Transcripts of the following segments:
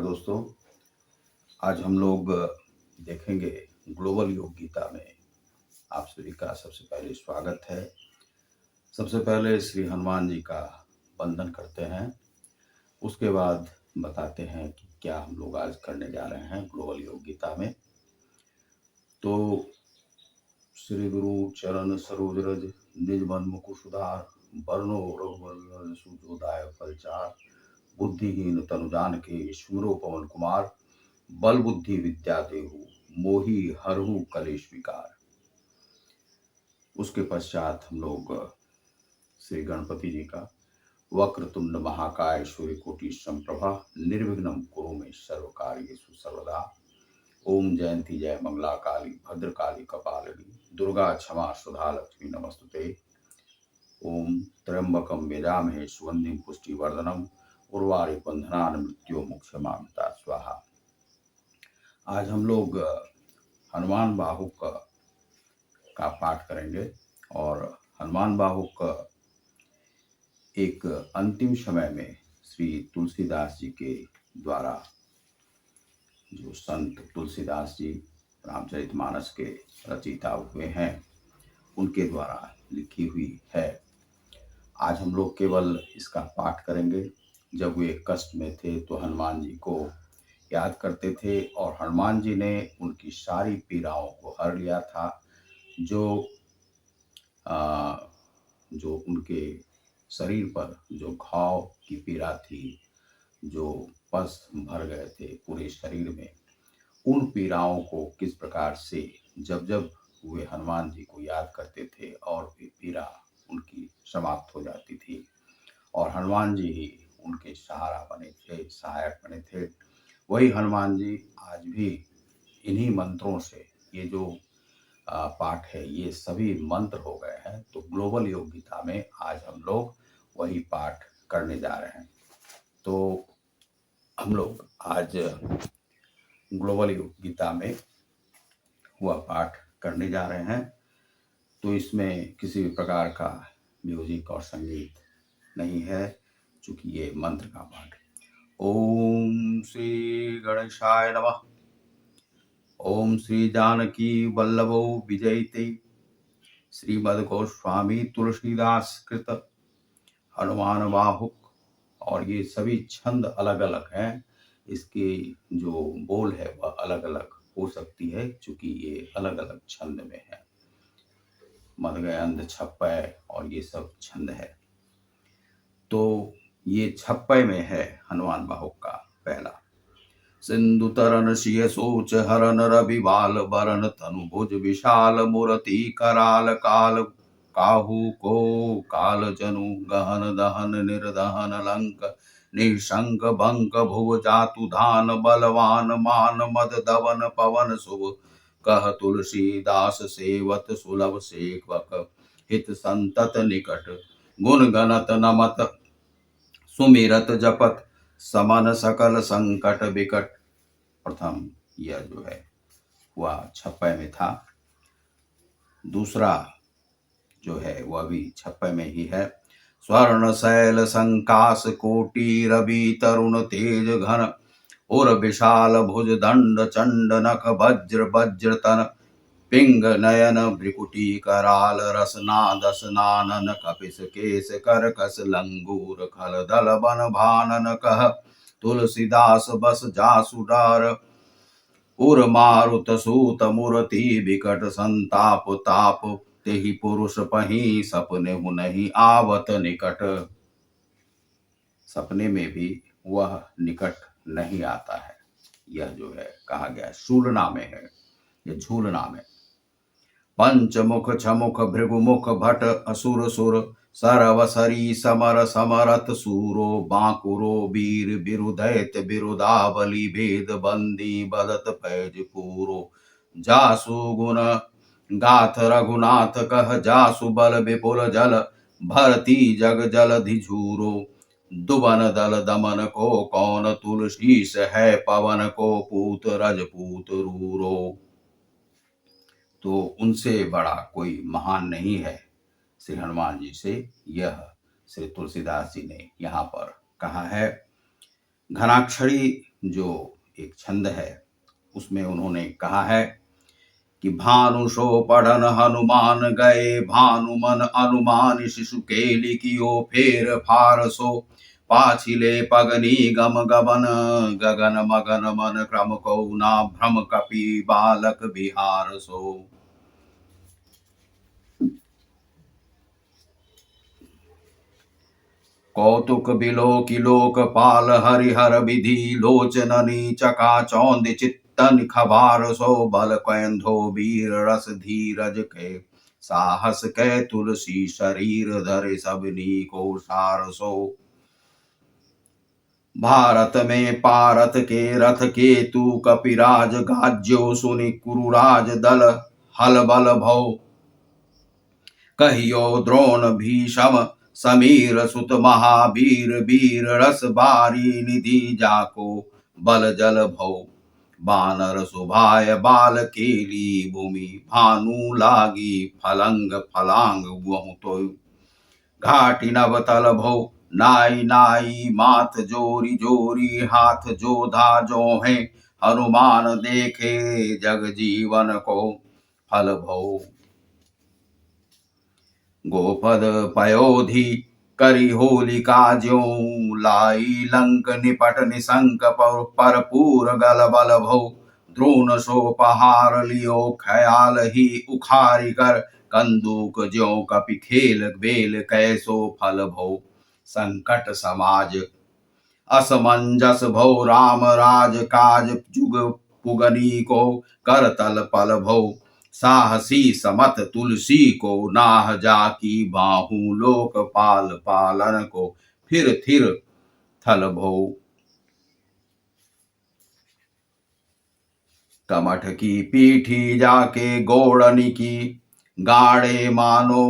दोस्तों, आज हम लोग देखेंगे ग्लोबल योग गीता में। आप सभी का सबसे पहले स्वागत है। सबसे पहले श्री हनुमान जी का वंदन करते हैं, उसके बाद बताते हैं कि क्या हम लोग आज करने जा रहे हैं ग्लोबल योग गीता में। तो श्री गुरु चरण सरोज रज निज मन मुकुर सुधार, वरनो रघुवर सुजोदाय फलचार, बुद्धिहीन तनु जानिके सुमिरो पवन कुमार, बल बुद्धि विद्या देहु मोहि हरहु कलेश विकार। उसके पश्चात हम लोग श्री गणपति जी का वक्रतुंड महाकाय सूर्यकोटि समप्रभा निर्विघ्नं कुरु मे सर्व कार्येषु सर्वदा। ओम जयंती जय मंगला काली भद्रकाली कपालिनी दुर्गा क्षमा सुधा लक्ष्मी नमस्तुते। ओम त्र्यंबकं यजामहे सुगंधिं पुष्टिवर्धनम् उर्वारुक बंधनान् मृत्योर्मुक्षयमामृता स्वाहा। आज हम लोग हनुमान बाहुक का पाठ करेंगे और हनुमान बाहुक एक अंतिम समय में श्री तुलसीदास जी के द्वारा, जो संत तुलसीदास जी रामचरितमानस के रचयिता हुए हैं, उनके द्वारा लिखी हुई है। आज हम लोग केवल इसका पाठ करेंगे। जब वे कष्ट में थे तो हनुमान जी को याद करते थे और हनुमान जी ने उनकी सारी पीड़ाओं को हर लिया था। जो उनके शरीर पर जो घाव की पीड़ा थी, जो पस भर गए थे पूरे शरीर में, उन पीड़ाओं को किस प्रकार से जब जब वे हनुमान जी को याद करते थे और वे पीड़ा उनकी समाप्त हो जाती थी और हनुमान जी ही उनके सहारा बने थे, सहायक बने थे। वही हनुमान जी आज भी इन्हीं मंत्रों से, ये जो पाठ है ये सभी मंत्र हो गए हैं। तो ग्लोबल योग गीता में आज हम लोग वही पाठ करने जा रहे हैं। तो हम लोग आज ग्लोबल योग गीता में वह पाठ करने जा रहे हैं। तो इसमें किसी भी प्रकार का म्यूजिक और संगीत नहीं है, चूंकि ये मंत्र का पाठ है। ओम श्री गणेशाय नमः। ओम श्री जानकी वल्लभो विजयते श्रीमद गोस्वामी तुलसीदास कृत हनुमान बाहुक। और ये सभी छंद अलग अलग हैं, इसके जो बोल है वह अलग अलग हो सकती है, चूंकि ये अलग अलग छंद में है। मदगयंद छप्पय और ये सब छंद है। तो ये छप्पय में है हनुमान बाहुक का पहला। सिंधु तरन सिय सोच हरन रवि बाल बरन तनु भुज विशाल मूर्ति कराल काल काहू को काल जनु गहन दहन निर्दहन लंक निशंक बंक भुव जातु धान बलवान मान मद दवन पवन शुभ कह तुलसीदास सेवत सुलभ सेवक हित संतत निकट गुण गणत नमत सुमिरत जपत समन सकल संकट विकट। प्रथम यह जो है वह छप्पय में था। दूसरा जो है वह भी छप्पय में ही है। स्वर्ण शैल संकास कोटि रवि तरुण तेज घन उर विशाल भुज दंड चंड नख वज्र वज्र तन पिंग नयन भ्रिकुटी कराल रसना दसनानन कपिस केश करकस लंगूर खल दल बन भानन कह तुलसीदास बस जासु डार उर मारुत सूत मूर्ति विकट संताप ताप तेहि पुरुष पही सपने हु नहीं आवत निकट। सपने में भी वह निकट नहीं आता है। यह जो है कहा गया शूलना में है, यह झूलना में। पंचमुख छमुख भृगुमुख भट असुर सुर सरवसरी समर समरत सूरो बांकुरो वीर बिरुदैत बिरुदावली भेद बंदी बदत पैज पूरो जासु गुण गाथ रघुनाथ कह जासु बल विपुल जल भरती जग जलधि झूरो दुबन दल दमन को कौन तुलसीस है पवन को पूत रजपूत रूरो। तो उनसे बड़ा कोई महान नहीं है श्री हनुमान जी से, यह श्री तुलसीदास जी ने यहाँ पर कहा है। घनाक्षरी जो एक छंद है उसमें उन्होंने कहा है कि भानु सो पढ़न हनुमान गए, भानु मन अनुमान शिशु के लिखियो, फेर फार सो पाछिले पगनी गम गबन, गगन मगन मन क्रम को ना भ्रम कपि बालक बिहार सो। कौतुक बिलो की लोकपाल हरिहर विधि, लोचननी चका चौंद चित्तन खबार सो, बल कैंधो वीर रस धीरज के, साहस कै तुलसी शरीर धरे सबनी को सार सो। भारत में पारत के रथ के तू कपिराज, गाज्यो सुनि कुरुराज दल हल बल भौ, कहियो द्रोण भीषम समीर सुत महावीर, वीर रस बारी निधि जाको बल जल भौ, बानर सुभाय बाल केली भूमि, भानु लागी फलंग फलांग बहु तो, घाटी नव तल भौ नाई नाई, माथ जोरी जोरी हाथ जोधा जो है, हनुमान देखे जग जीवन को फल भौ। गोपद पयोधि करी होलिका ज्यों, लाई लंक निपट निशंक पर पूर गल बल भौ, द्रोण सो पहार लियो ख्याल ही उखारी कर, कंदूक ज्यों कपि खेल बेल कैसो फल भौ, संकट समाज असमंजस भौ, राम राज काज जुग पुगनी को, कर तल पल भौ, साहसी समत तुलसी को, नाह जाकी बाहू लोक पाल पालन को, फिर थिर थल भौ। कमठ की पीठी जाके गोड़नी की, गाड़े मानो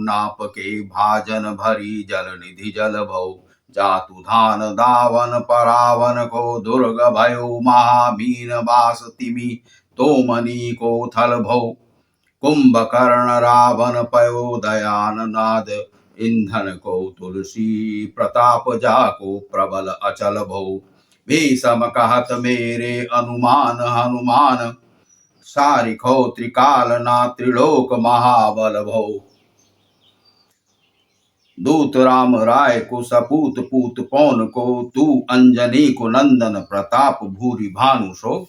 नाप के भाजन भरी, जल निधि जल भौ, जातु धान दावन परावन को, दुर्ग भयो महामीन बास तिमी, तो मनी को थल भौ, कुंभकर्ण रावण पयो दयान नाद, ईंधन को तुलसी प्रताप जाको प्रबल अचल भौ, भीषम कहत मेरे अनुमान हनुमान, सारिखौ त्रिकाल ना त्रिलोक महाबल भौ, दूत राम राय को सपूत पूत पौन को, तू अंजनी को नंदन प्रताप भूरि भानु सो,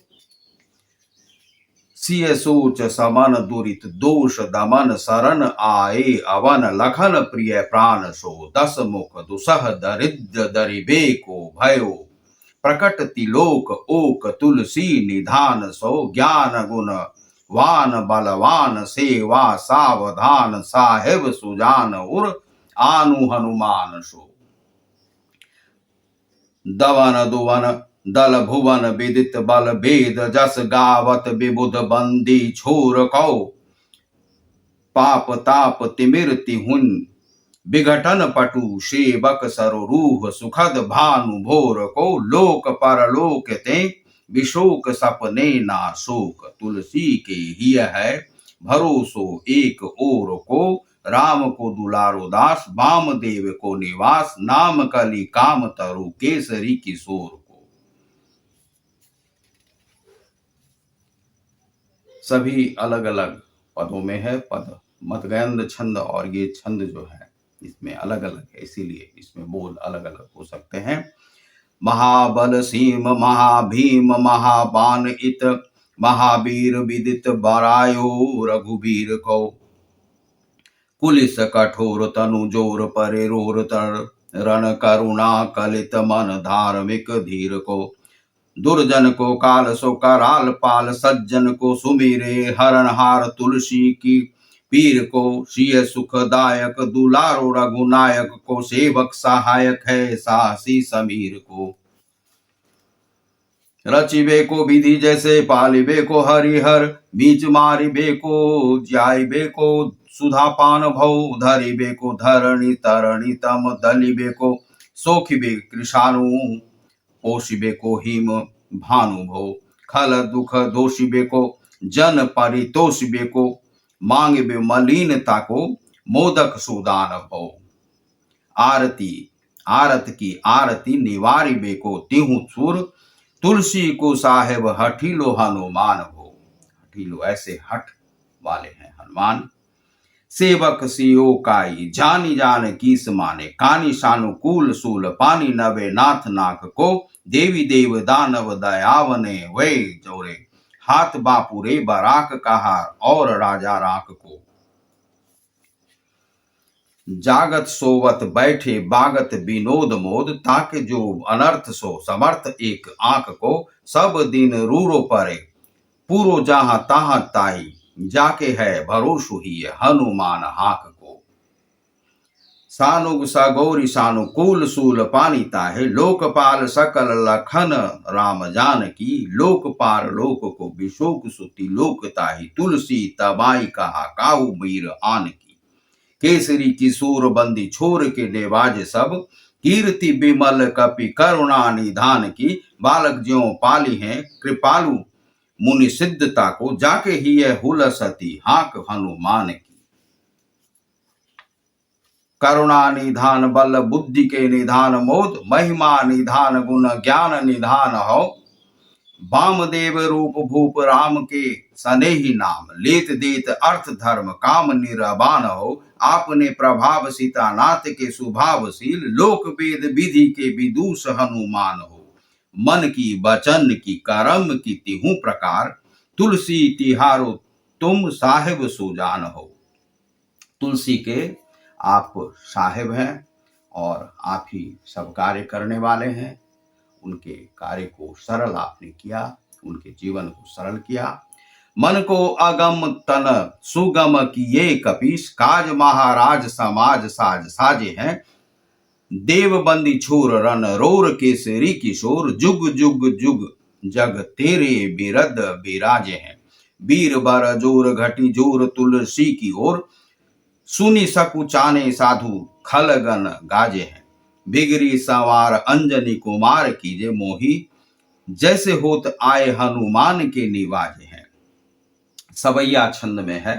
सिय सोच समन दुरित दोष दमन, शरण आए अवन लखन प्रिय प्राण सो, दस मुख दुसह दरिद्र दरिबे को भयो, प्रकट तिलोक ओक तुलसी निधान सो, ज्ञान गुण वान बलवान सेवा सावधान, साहेब सुजान उर आनु हनुमान सो, दवन दुवन दल भुवन विदित बल भेद, जस गावत विबुध बंदी छोर कौ, पाप ताप तिमिर तिहुन विघटन पटु, सेवक सरोरूह सुखद भानु भोर को, लोक परलोक ते विशोक सपने ना शोक, तुलसी के हिय है भरोसो एक ओर को, राम को दुलारो दास वामदेव को निवास, नाम कली काम तरु केसरी किशोर को। सभी अलग अलग पदों में है पद मदगंध छंद, और ये छंद जो है इसमें अलग अलग है, इसीलिए इसमें बोल अलग अलग हो सकते हैं। महाबल सीम महाभीम महाबान इत, महावीर विदित बरायो रघुबीर को, कुलिस कठोर तनु जोर परे रोर तर, रण करुणा कलित मन धार्मिक धीर को, दुर्जन को काल सो कराल पाल, सज्जन को सुमीरे हरणहार तुलसी की, पीर को सिय सुखदायक दुलारो रघुनायक को, सेवक सहायक है साहसी समीर को, रचिबे को विधि जैसे पालिबे को हरिहर, बीच मारिबे को जाइबे को सुधा पान भौ, धरिबे को धरणी तरणी तम, दलिबे को सोखिबे कृषाणु, पोषिबे को हिम भानु भौ, खल दुख दोषिबे को जन परितोषिबे को, मांगिबे मलिनता को मोदक सुदान भौ, आरती आरत की आरती निवारिबे को तिहु सुर, तुलसी को साहेब हठीलो हनुमान भो। हठीलो ऐसे हठ वाले हैं हनुमान। सेवक सियो काई जानी जान कीस माने, कानी सानुकूल सूल पानी नवे नाथ नाक को, देवी देव दानव दयावने वे जोरे, हाथ बापुरे बराक कहा और राजा राक को। जागत सोवत बैठे बागत विनोद मोद, ताके जो अनर्थ सो समर्थ एक आंख को, सब दिन रूरो परे पूरो जहां ताहा ताई, जाके है भरोसु ही हनुमान हाक को। सानुग सगौरी सानुकूल सूल पानी ताहे, लोकपाल सकल लखन राम जानकी, लोकपाल लोक को विशोक सुति लोक ताही, तुलसी तबाई कहा काहू वीर आन की। केसरी किशोर बंदी छोर के नेवाज सब, कीर्ति विमल कपि करुणा निधान की, बालक ज्यों पाली हैं कृपालु मुनि सिद्धता को, जाके ही है हुलसती हाक हनुमान की। करुणा निधान बल बुद्धि के निधान मोद, महिमा निधान गुण ज्ञान निधान हो, वामदेव रूप भूप राम के सनेही नाम, लेत देत अर्थ धर्म काम निरबान हो, आपने प्रभाव सीतानाथ के स्वभावशील, लोक वेद विधि के विदूष हनुमान हो, मन की वचन की कर्म की तिहु प्रकार, तुलसी तिहारो तुम साहिब सुजान हो। तुलसी के आप साहिब हैं और आप ही सब कार्य करने वाले हैं। उनके कार्य को सरल आपने किया, उनके जीवन को सरल किया। मन को अगम तन सुगम किए कपीस, काज महाराज समाज साज साजे हैं, देव बंदी छोर रन रोर केसरी किशोर, जुग जुग जुग जग तेरे बिरद बिराजे हैं, वीर बर जोर घटी जोर तुलसी की ओर, सुनी सकुचाने साधु खलगन गाजे हैं, बिगरी सवार अंजनी कुमार कीजे मोही, जैसे होत आए हनुमान के निवाजे हैं। सवैया छंद में है,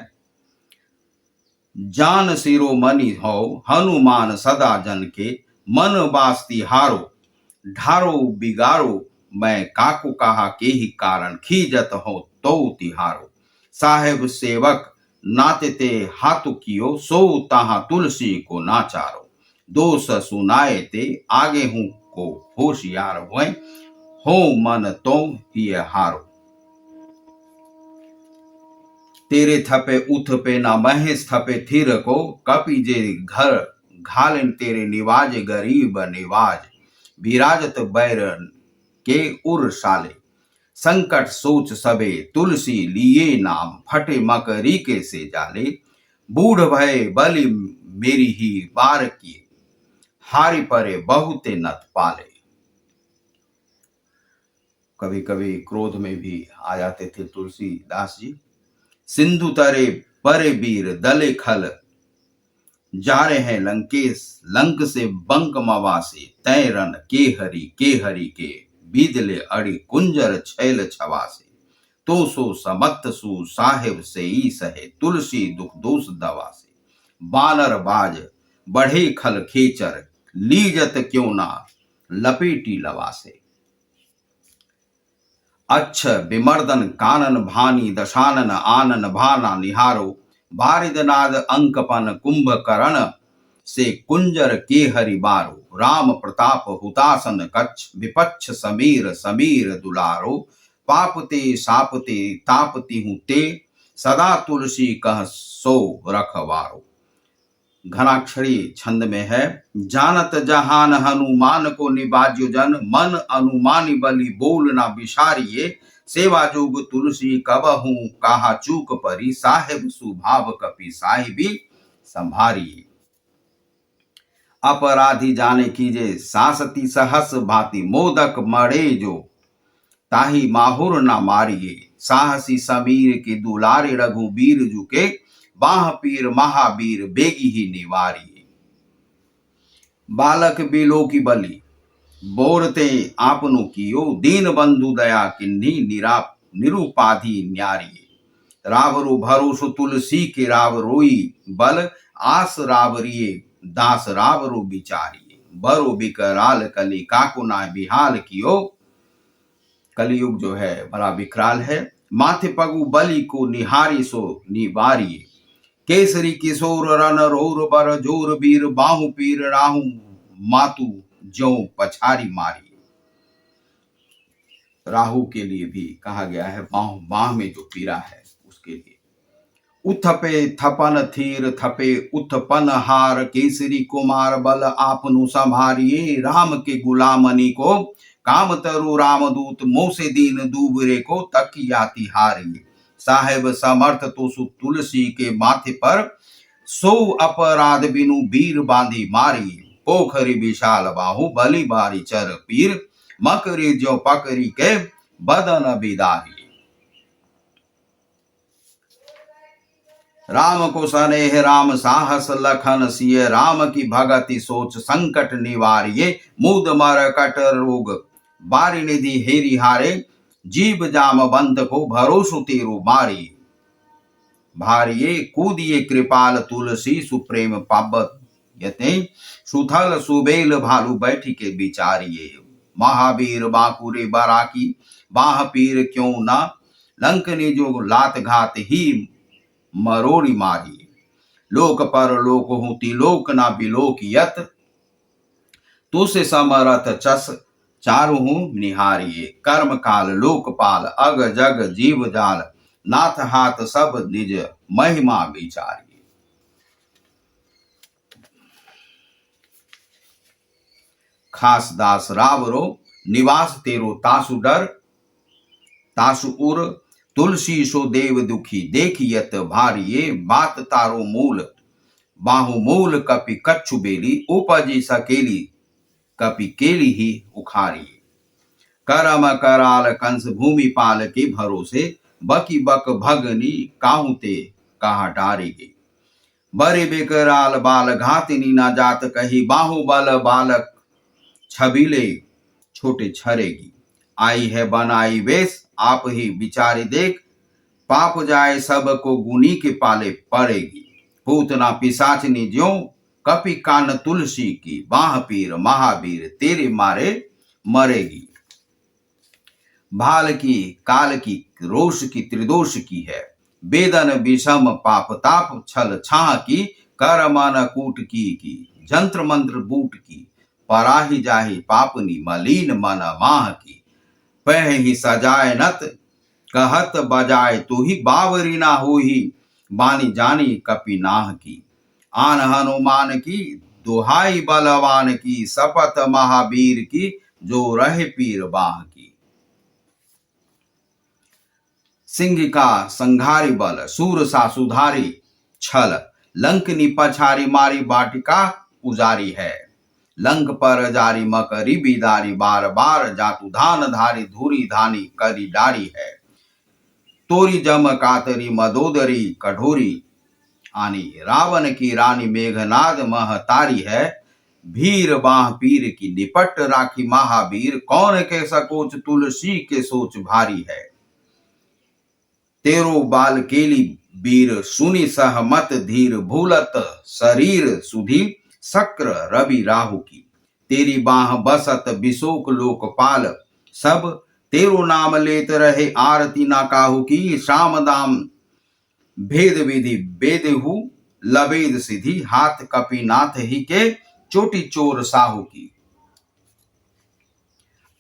जान शिरोमणि हो हनुमान सदा जन के, मन बास्ती हारो ढारो बिगारो, मैं काकू कहा के ही कारण, खीजत हो तो तिहारो, साहेब सेवक नाते ते हाथु कियो, सो ताहा तुलसी को नाचारो, दोष सुनाए ते आगे हूं को होशियार हुए, हो मन तो ही हारो, तेरे थपे उथ पे ना महेश थपे थिर को, कपि जे घर घालन तेरे निवाज गरीब निवाज, विराजत बैरन के उर साले, संकट सोच सबे तुलसी लिए नाम, फटे मकरी के से जाले, बूढ़ भय बलि मेरी ही बार की, हारी परे बहुते नत पाले। कभी कभी क्रोध में भी आ जाते थे तुलसीदास जी। सिंधु तरे परे वीर दले खल, जा रहे हैं लंकेश लंक से बंक मवासे, तय रन के हरि के, बीदले अड़ी कुंजर छैल छवासे, तो सो समत सु साहेब से ई सहे, तुलसी दुख दोष दवा से, बानर बाज बढ़े खल खेचर, लीजत क्यों ना लपेटी लवा से, अच्छ विमर्दन कानन भानी दशानन आनन भाना निहारो, बारिदनाद अंकपन कुंभकर्ण से कुंजर के हरि बारो, राम प्रताप हुतासन कच्छ विपक्ष समीर समीर दुलारो, पापते सापते तापति हूँ ते, सदा तुलसी कह सो रखवारो। घनाक्षरी छंद में है, जानत जहान हनुमान को निबाज्यो जन, मन अनुमानी बलि बोल ना विसारिये, सेवा जोग तुलसी कबहू कहा चूक परी, साहेब सुभाव कपि साहिबी संभारिये, अपराधी जाने कीजे सासती सहस भांति, मोदक मरे जो ताही माहुर ना मारिये, साहसी समीर के दुलारे रघुबीर जुके, बाह पीर महावीर बेगी ही निवारी, बालक बिलो की बलि बोरते आपनु कियो, दीन बंधु दया किन्नी निरुपाधि न्यारी, रावरु भरोसु तुलसी के राव रोई, बल आस रावरिये दास रावरु बिचारी, बरो बिकराल कली काकुना बिहाल कियो, कलयुग जो है बड़ा विकराल है। माथे पगु बलि को निहारी सो निवारिये, केसरी किशोर रन रोर बर जोर वीर बाहु पीर राहु मातु जो पछारी मारी। राहु के लिए भी कहा गया है बाह में जो पीड़ा है उसके लिए। उथपे थपन थीर थपे उत्पन हार, केसरी कुमार बल आपनु संभारिये, राम के गुलामनी को काम तरु रामदूत, मोसे दीन दूबरे को तकियाति हारिये, साहेब समर्थ तो सु तुलसी के माथे पर, सो अपराध बिनु वीर बांधी मारी, पोखरी विशाल बाहु बलि बारी चर पीर, मकरी जो पकरी के बदन बिदारी। राम को स्नेह राम साहस लखन सिय, राम की भगति सोच संकट निवारिये, मुद मर कट रोग बारी निधि हेरी हारे, जीव जामवंत को भरोसु तेरु मारी, भारिये कूदिये कृपाल तुलसी सुप्रेम पाबत यते, सुथल सुबेल भालू बैठी के विचारिये, महावीर बांकुरे बराकी बाह पीर क्यों ना, लंकनी जो लात घात ही मरोड़ी मारी, लोक पर लोक होती लोक ना बिलोक यत, तुसे समरथ चस चारु निहारिये, कर्म काल लोकपाल अग जग जीव जाल, नाथ हाथ सब निज महिमा विचारिये। खास दास रावरो निवास तेरो तासु डर, तासु उर तुलसी सो देव दुखी देखियत भारिये, बात तारो मूल बाहु मूल कपि कच्छु बेली, उपजी सकेली कपि केली ही उखारिये, करम कराल कंस भूमि पाल के भरोसे, बकी बक भगनी काहुते कहा डारेगी, बरे बेकराल बाल घातिनी ना जात कही, बाहु बल बालक छबीले छोटे छरेगी, आई है बनाई वेश आप ही विचारी देख, पाप जाए सब को गुनी के पाले पड़ेगी, पूतना पिशाचनी ज्यों कपि कान तुलसी की, बाह पीर महावीर तेरे मारे मरेगी, भाल की काल की रोष की त्रिदोष की है, वेदन विषम पाप ताप छल छाह की, कर मन कूट की जंत्र मंत्र बूट की, पराही जाहि पापनी मलीन मन माह की, पह ही सजाए नत कहत बजाए तू ही, बावरी ना हो ही बानी जानी कपि नाह की, आन हनुमान की दुहाई बलवान की, शपथ महावीर की जो रहे पीर बाह की, सिंह का संघारी बल सूर सा सुधारी छल, लंकनी पछारी मारी बाटिका उजारी है, लंक पर जारी मकरी बिदारी, बार बार जातु धान धारी धूरी धानी करी डारी है, तोरी जम कातरी मदोदरी कठोरी आनी, रावण की रानी मेघनाद महतारी है, भीर बाह पीर की निपट राखी महावीर, कौन के सकोच तुलसी के सोच भारी है, तेरो बाल केली वीर सुनि सहमत धीर, भूलत शरीर सुधी शक्र रवि राहु की, तेरी बाह बसत विशोक लोकपाल, सब तेरो नाम लेत रहे आरती ना काहू की, शाम दाम भेद विधि बेदहु लबेद सिद्धि, हाथ कपिनाथ ही के चोटी चोर साहू की,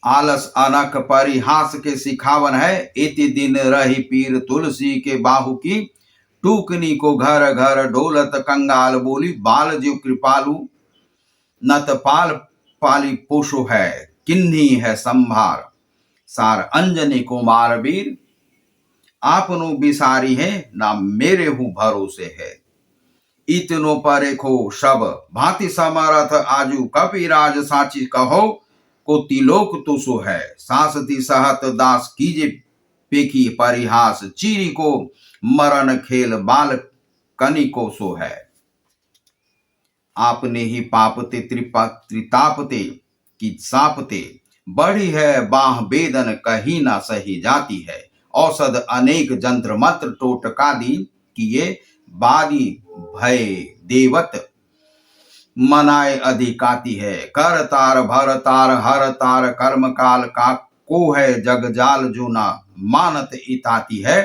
आलस अनक परिहास के सिखावन है, इति दिन रही पीर तुलसी के बाहु की, टूकनी को घर घर डोलत कंगाल बोली, बाल जीव कृपालु नत पाल पाली पोषो है, किन्ही है संभार सार अंजनी कुमार वीर, आपनो बिसारी है ना मेरे हूँ भरोसे है, इतनो परे खो सब भांति समरथ आजू कपिराज साची कहो, को तिलोक तुसो है, सासती सहत दास कीजे पेकी परिहास, चीरी को मरण खेल बाल कनी को सो है, आपने ही पापते त्रितापते की सापते, बड़ी है बाह वेदन कहीं ना सही जाती है, औषध अनेक जंत्र मंत्र टोटकादि किए, बादी भय देवत मनाए अधिकाती है, कर तार भर तार हर तार कर्म काल का को है जग जाल जो ना मानत इताती है।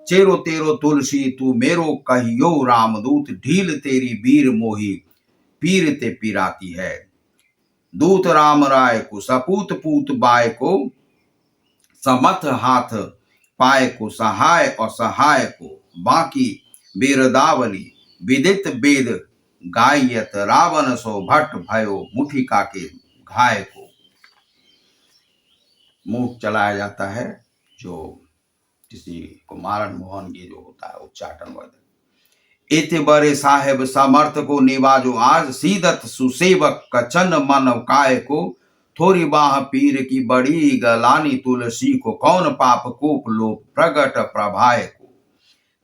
चेरो तेरो तुलसी तू मेरो कहियो रामदूत, ढील तेरी वीर मोही पीर ते पिराती है। दूत राम राय को सपूत पूत बाय को, समथ हाथ पाए को सहाय और सहाय को बाकी बीरदावली विदित वेद गायत, रावण सो भट्ट भयो मुठिका के घाय को। मुख चलाया जाता है जो किसी को मारण मोहन ये जो होता है उच्चाटन वर्ध। इति बरे साहेब समर्थ को निवाजो आज, सीदत सुसेवक कचन मन काय को। थोड़ी बाह पीर की बड़ी गलानी, तुलसी को कौन पाप कोप लोप प्रगट प्रभाय को।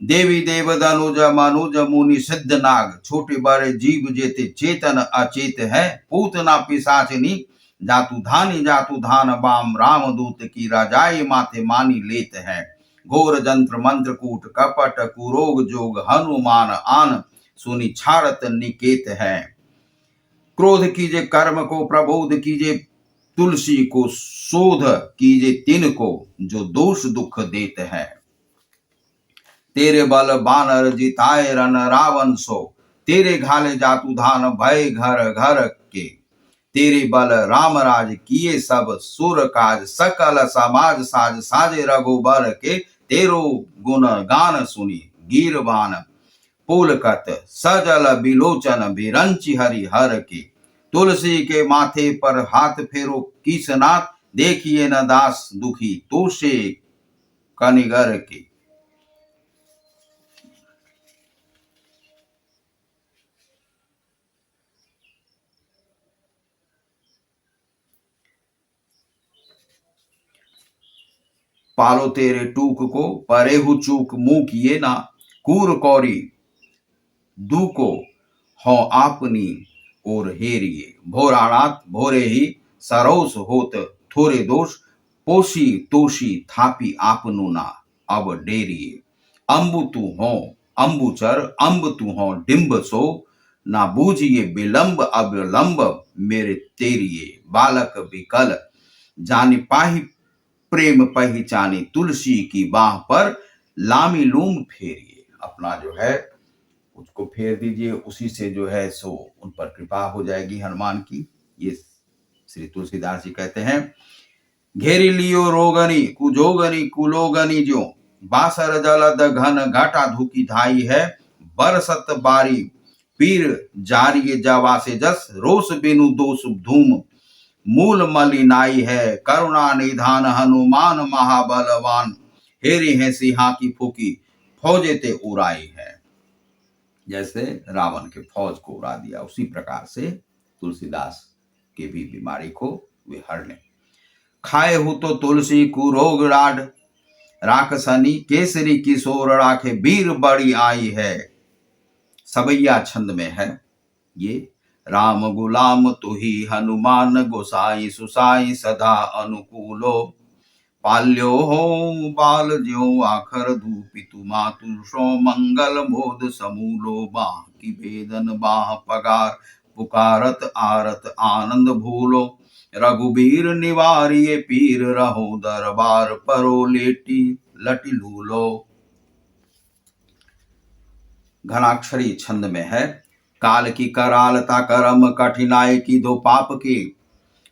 देवी देव दनुज मनुज मुनि सिद्ध नाग, छोटे बड़े जीव जेते चेतन अचेत है। पूतना पिशाचिनी जातु धान बाम, रामदूत की राजाई माथे मानी लेत है। घोर जंत्र मंत्र कूट कपट कुरोग जोग, हनुमान आन सुनि छाड़त निकेत है। क्रोध कीजे कर्म को प्रबोध कीजे, तुलसी को शोध कीजे तिन को जो दोष दुख देत है। तेरे बल बानर जिताए रन रावण सो, तेरे घाले जातु धान भय घर घर के। तेरे बल रामराज किए सब सुर काज, सकल समाज साज साजे रघुबर के। तेरो गुण गान सुनी गीरवान पुलकत, सजल बिलोचन बिरंचि हरि हर के। तुलसी के माथे पर हाथ फेरो कीसनाथ, देखिए न दास दुखी तोषे कनिगर के। पालो तेरे टूक को परेहु चूक, मुंह किए ना कूर कौरी दू को हो आपनी और हेरिए। भोरानाथ भोरे ही सरोस होत थोरे दोष, पोसी तोषी थापी आपनु ना अब डेरिए। अंबु तू हो अंबुचर, अंब तू हो डिम्ब सो, ना बूझिए विलंब अब लंब मेरे तेरिए। बालक विकल जानी पाही प्रेम पहचानी, तुलसी की बाह पर लामी लूम फेरिए। अपना जो है उसको फेर दीजिए, उसी से जो है सो उन पर कृपा हो जाएगी हनुमान की। ये श्री तुलसीदास जी कहते हैं। घेरी लियो रोगनी कुजोगनी कुलोगनी, जो बासर जलद घन घटा धुकी धाई है। बरसत बारी पीर जारिये जवा से जस, रोष बिनु दोष धूम मूल मलिनाई है। करुणा निधान हनुमान महाबलवान, हेरी है सिंहा की फूकी फौजे ते उड़ाई है। जैसे रावण के फौज को उड़ा दिया, उसी प्रकार से तुलसीदास के भी बीमारी को वे हर लें। खाए हो तो तुलसी कुरोग राड, राक्षसनी केसरी किशोर राखे, वीर बड़ी आई है। सबैया छंद में है ये। राम गुलाम तुही हनुमान, गोसाई सुसाई सदा अनुकूलो। पाल्यो हो बाल ज्यो आखर धूपि, तु मातु सो मंगल मोद समूलो। बाह की वेदन बाह पगार, पुकारत आरत आनंद भूलो। रघुबीर निवारिये पीर, रहो दरबार परो लेटी लटी लूलो। घनाक्षरी छंद में है। काल की करालता करम कठिनाई की, दो पाप की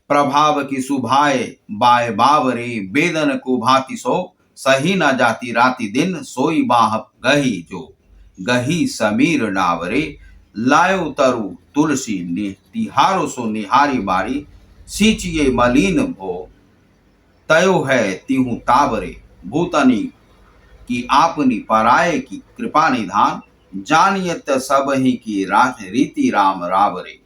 प्रभाव की सुभाए बाय बावरे। वेदन को भांति सो सही न जाती राति दिन, सोई बाह गही जो गही समीर डावरे। लायो तरु तुलसी तिहारो सो निहारी बारी, सींचिए मलिन भो तयो है तिहु तावरे। भूतनी की आपनी पराये की कृपा निधान, जानियत सब ही की रीति राम रावरे।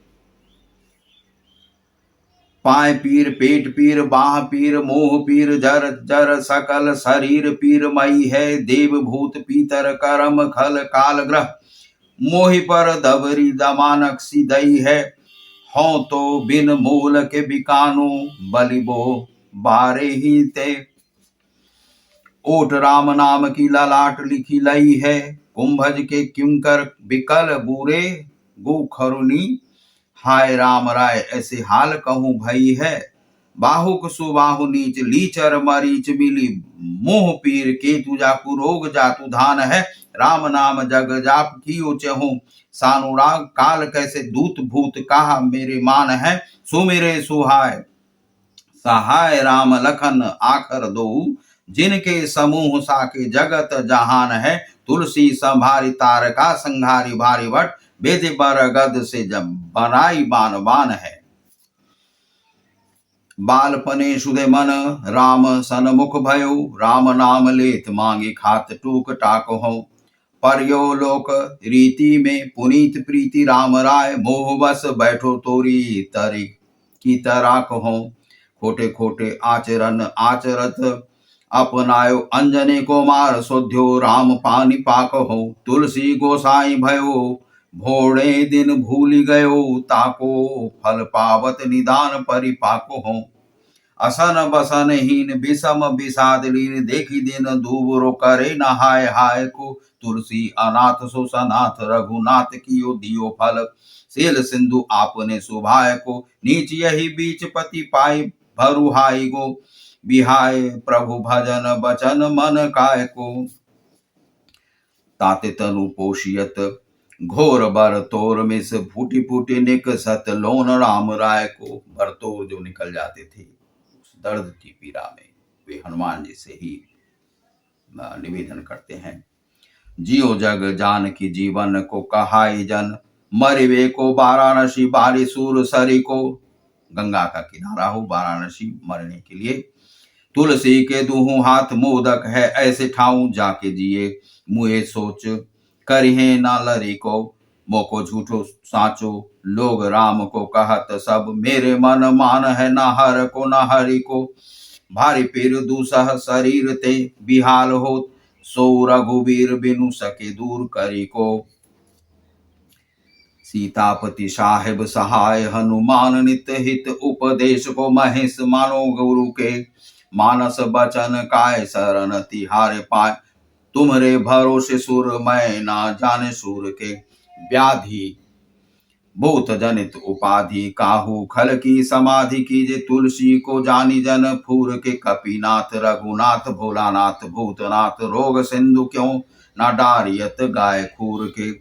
पाए पीर पेट पीर बाह पीर मोह पीर, जर जर सकल शरीर पीर मई है। देव भूत पीतर करम खल काल ग्रह, मोहि पर दबरी दमानक सी दई है। हों तो बिन मूल के बिकानो, बलिबो बारे ही ते। ओट राम नाम की ललाट लिखी लई है, कुंभज के किंकर बिकल बूरे। गो खरुनी हाय राम राय, ऐसे हाल कहूँ भई है। बाहुक सुबाहु नीच लीचर मरीच मिली मोह पीर केतु जाकु रोग जातु धान है राम नाम जग जाप कियो चहु सानुराग काल कैसे दूत भूत कहा मेरे मान है सुमिरे सुहाय सहाय राम लखन आखर दो जिनके समूह साके जगत जहान है तुलसी संभारी तारका संघारी भारी भट बेद बर गद से जब बनाई बान बान है बालपने सुदे मन राम सनमुख भयो राम नाम लेत मांगे खात टूक टाक हो परयो लोक रीति में पुनीत प्रीति राम राय मोह बस बैठो तोरी तरी की तराक हो खोटे खोटे आचरण आचरत अपनायो अंजने को मार सोध्यो राम पानी पाक हो तुलसी गोसाई भयो भोड़े दिन भूल गयो ताको फल पावत निदान परिपाको हो असन बसन हीन विषम विषाद लीन देखी दिन दूबरो करे नहाय हाय को तुलसी अनाथ सो सनाथ रघुनाथ कियो दियो फल सेल सिंधु आपने सुभाय को नीच यही बीच पति पाई भरुहाई गो बिहाय प्रभु भजन बचन मन काय को ताते तनु पोषियत घोर बर तोर में से फूटी फूटी निक सत लोन राम राय को बरतोर जो निकल जाते थे उस दर्द की पीड़ा में वे हनुमान जी से ही निवेदन करते हैं जियो जग जान की जीवन को कहाई जन मरिवे को वाराणसी बारी सूर सरी को गंगा का किनारा हो वाराणसी मरने के लिए तुलसी के दूहू हाथ मोदक है ऐसे ठाऊं जाके जिए मुए सोच करिहे ना लरी को मोको झूठो साचो लोग राम को कहत सब मेरे मन मान है ना हर को ना हरि को भारी पीर दूसह शरीर ते बिहाल हो सो रघुवीर बिनु सके दूर करी को सीतापति साहेब सहाय हनुमान नित हित उपदेश को महेश मानो गुरु के मानस बचन काय शरण तिहारे पाए तुम्हारे भरोसे सुर मैं ना जाने सुर के व्याधि भूत जनित उपाधि काहू खल की समाधि कीजे तुलसी को जानी जन फूर के कपीनाथ रघुनाथ भोलानाथ भूतनाथ रोग सिंधु क्यों न डारियत गाय खूर के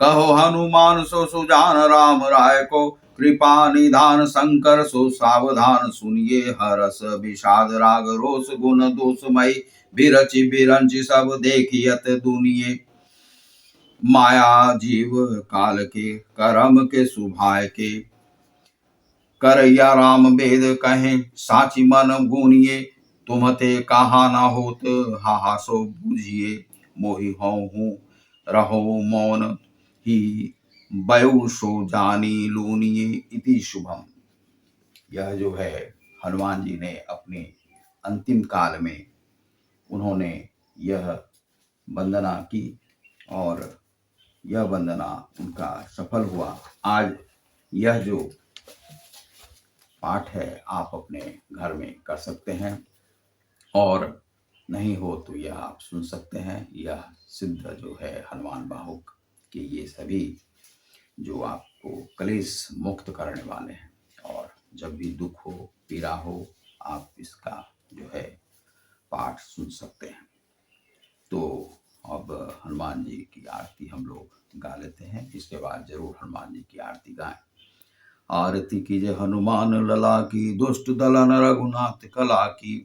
कहो हनुमान सो सुजान राम राय को कृपा निधान शंकर सो सावधान सुनिए हरस विषाद राग रोष गुण दोषमय बिरचि बिरंचि सब देखियत दुनिये माया जीव काल के करम के सुभाय के करैया राम वेद कहे साची मन गुनिए तुम्हते कहा न होत हाहा सो बुझिए मोहि हूँ रहो मौन ही बयु सो जानी लूनिए इति शुभम। यह जो है हनुमान जी ने अपने अंतिम काल में उन्होंने यह वंदना की और यह वंदना उनका सफल हुआ। आज यह जो पाठ है आप अपने घर में कर सकते हैं और नहीं हो तो यह आप सुन सकते हैं। यह सिद्ध जो है हनुमान बाहुक के ये सभी जो आपको क्लेश मुक्त करने वाले हैं और जब भी दुख हो पीड़ा हो आप इसका जो है पाठ सुन सकते हैं। तो अब हनुमान जी की आरती हम लोग गा लेते हैं, इसके बाद जरूर हनुमान जी की आरती गाएं। आरती कीजे हनुमान लला की दुष्ट दलन रघुनाथ कला की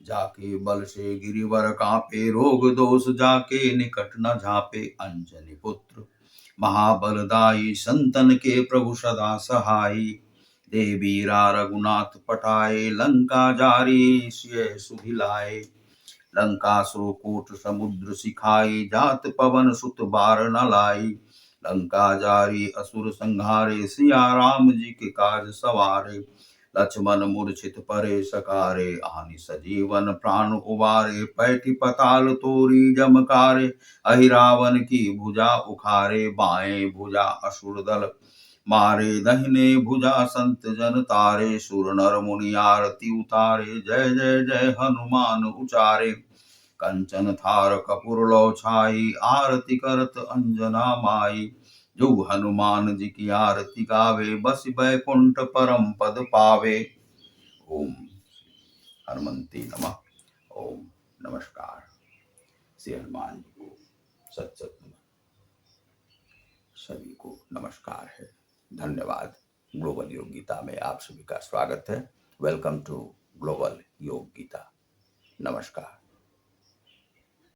जाके बल से गिरिवर कांपे रोग दोष जाके निकट न झापे अंजनी पुत्र महाबलदाई संतन के प्रभु सदा सहाई देवीरा रघुनाथ पटाए लंका जारी सुधिलाए लंका सो कोट समुद्र सिखाई जात पवन सुत बार न लाई लंका जारी असुर संहारे सिया राम जी के काज सवारे लक्ष्मण मूर्छित परे सकारे आनि सजीवन प्राण उबारे पैठी पताल तोरी जमकारे अहि रावण की भुजा उखारे बाएं भुजा असुर दल मारे दहिने भुजा संत जन तारे सुर नर मुनि आरती उतारे जय जय जय हनुमान उचारे कंचन थार कपूर लो छाई आरती करत अंजना माई जो हनुमान जी की आरती गावे बस बैकुंठ परम पद पावे। ओम हनुमंते नमः। ओम नमस्कार। श्री हनुमान जी को सत सत नमः। सभी को नमस्कार है, धन्यवाद। ग्लोबल योग गीता में आप सभी का स्वागत है। वेलकम टू ग्लोबल योग गीता। नमस्कार।